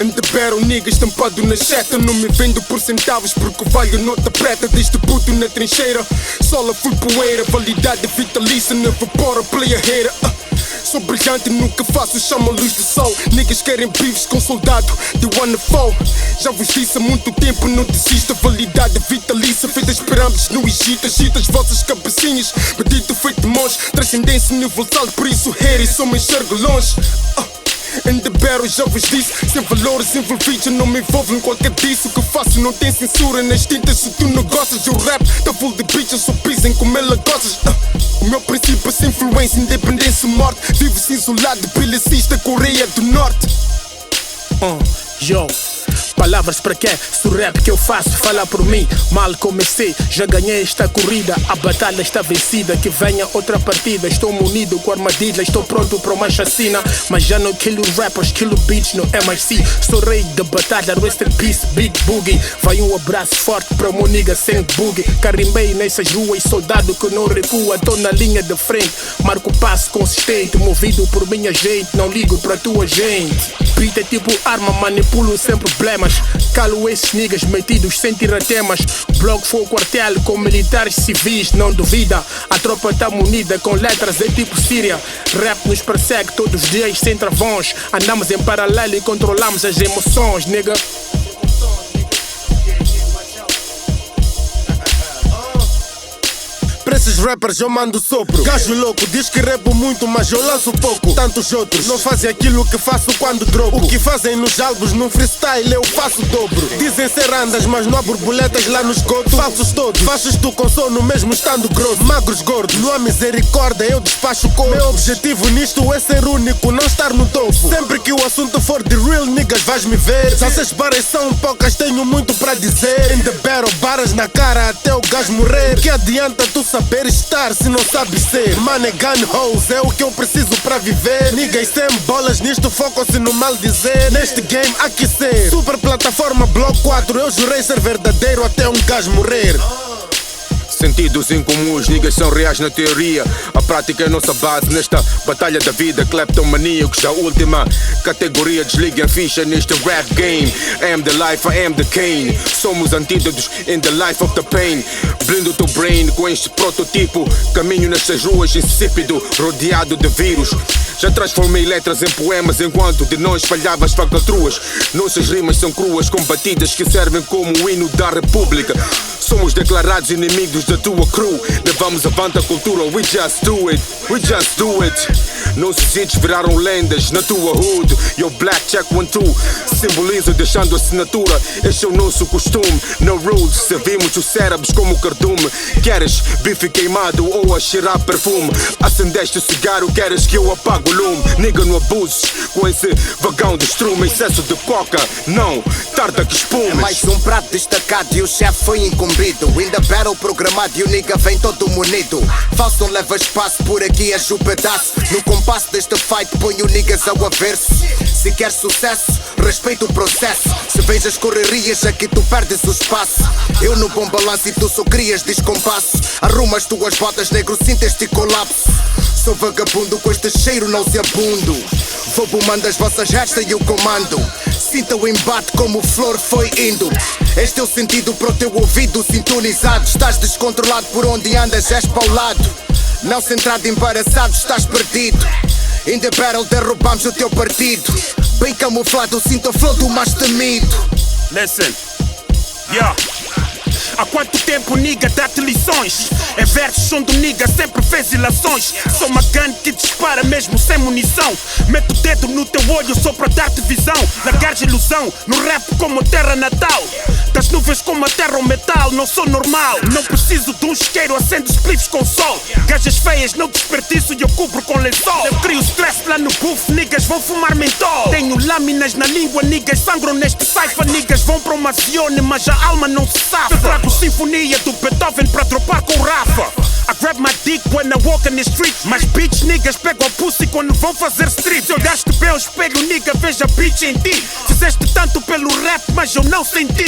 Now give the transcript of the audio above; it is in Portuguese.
In the battle, nigga, estampado na seta. Não me vendo por centavos porque valho nota preta. Desde puto na trincheira, sola fui poeira. Validade vitalícia, não evapora, player hater. Sou brilhante, nunca faço, chama luz do sol. Niggas querem bifes com soldado, they wanna fall. Já vos disse há muito tempo, não desista. Validade vitalícia, feitas pirâmides no Egito. Agita as vossas cabecinhas, bendito feito monge. Transcendência universal, por isso Harry, só me enxergo longe. In the battle, já vos disse, sem valores envolvidos, eu não me envolvo em qualquer disso. O que faço não tem censura nas tintas. Se tu não gostas, eu rap, tá full de bitches, só pisem como ela gostas. O meu princípio é sem influência, independência, morte. Vivo-se isolado, belicista, Coreia do Norte. Yo, palavras para quê? Se o rap que eu faço fala por mim. Mal comecei, já ganhei esta corrida. A batalha está vencida, que venha outra partida. Estou munido com armadilha, estou pronto para uma chacina. Mas já não killo rappers, killo beats no MIC. Sou rei da batalha, rest in peace, Big Boogie. Vai um abraço forte para o meu nigga sem boogie. Carimbei nessas ruas, soldado que não recua. Tô na linha de frente, marco passo consistente. Movido por minha gente, não ligo para tua gente. Beat é tipo arma, manipulo sem problemas. Calo esses niggas metidos sem tiratemas. Bloco foi o quartel com militares civis, não duvida. A tropa tá munida com letras, é tipo Síria. Rap nos persegue todos os dias sem travões. Andamos em paralelo e controlamos as emoções, nigga. Pra esses rappers eu mando sopro. Gajo louco, diz que rebo muito, mas eu lanço pouco. Tantos outros não fazem aquilo que faço quando dropo. O que fazem nos álbuns, no freestyle eu faço dobro. Dizem ser andas, mas não há borboletas lá no esgoto. Falsos todos, fachos tu com sono mesmo estando grosso. Magros gordos, não há misericórdia, eu despacho com. Meu objetivo nisto é ser único, não estar no topo. Sempre que o assunto for de real niggas vais me ver. Se essas barras são poucas, tenho muito pra dizer. In the battle, barras na cara até o gajo morrer. Que adianta tu saber estar se não sabes ser? Money, gun, hoes, é o que eu preciso pra viver. Niggas sem bolas nisto, focam-se no mal dizer. Neste game há que ser super plataforma, bloco 4. Eu jurei ser verdadeiro até um gajo morrer. Sentidos incomuns, niggas são reais na teoria. A prática é a nossa base nesta batalha da vida. Kleptomaníacos da última categoria. Desliguem a ficha neste rap game. I am the life, I am the Kane. Somos antídotos in the life of the pain. Blindo o teu brain com este prototipo. Caminho nestas ruas insípido, rodeado de vírus. Já transformei letras em poemas enquanto de nós espalhava as falcatruas. Nossas rimas são cruas, combatidas que servem como o hino da república. Somos declarados inimigos da tua crew. Levamos avante a cultura, we just do it, we just do it. Nossos hits viraram lendas na tua hood. Yo black check 1-2 simboliza deixando assinatura. Este é o nosso costume, no rules. Servimos os cérebros como cardume. Queres bife queimado ou a cheirar perfume? Acendeste o cigarro, queres que eu apague o lume? Nigga, não abuses com esse vagão de estrume. Excesso de coca, não, tarda que espumes. É mais um prato destacado e o chefe foi incumbido. In the battle programado e o nigga vem todo munido. Falso não leva espaço, por aqui és o pedaço. No compasso deste fight põe o niggas ao averso. Se quer sucesso, respeita o processo. Se vês as correrias aqui tu perdes o espaço. Eu no bom balanço e tu só crias descompasso. Arruma as tuas botas, negro, sinta este colapso. Sou vagabundo com este cheiro nauseabundo. Vou bumando as vossas restas e eu comando. Sinta o embate como flor foi indo. Este é o sentido para o teu ouvido sintonizado. Estás descontrolado por onde andas, és paulado. Não centrado, embaraçado, estás perdido. In the battle derrubamos o teu partido. Bem camuflado, sinto o flow do mais temido. Listen, yeah. Há quanto tempo nigga dá-te lições? É versos onde o nigga sempre fez ilações. Sou uma gun que dispara mesmo sem munição. Meto o dedo no teu olho só para dar-te visão. Largares ilusão, no rap como a terra natal. Das nuvens como a terra ao metal, não sou normal. Não preciso de um isqueiro, acendo spliffs com sol. Gajas feias não desperdiço e eu cubro com lençol. Eu crio stress lá no buff, niggas vão fumar mentol. Tenho lâminas na língua, niggas sangram neste cipher. Niggas vão para uma zione, mas a alma não se safa. Eu trago sinfonia do Beethoven para dropar com o Rafa. I grab my dick when I walk in the street. Mas bitch niggas pegam a pussy quando vão fazer strip. Se olhaste bem ao espelho, nigga, veja bitch em ti. Fizeste tanto pelo rap, mas eu não senti.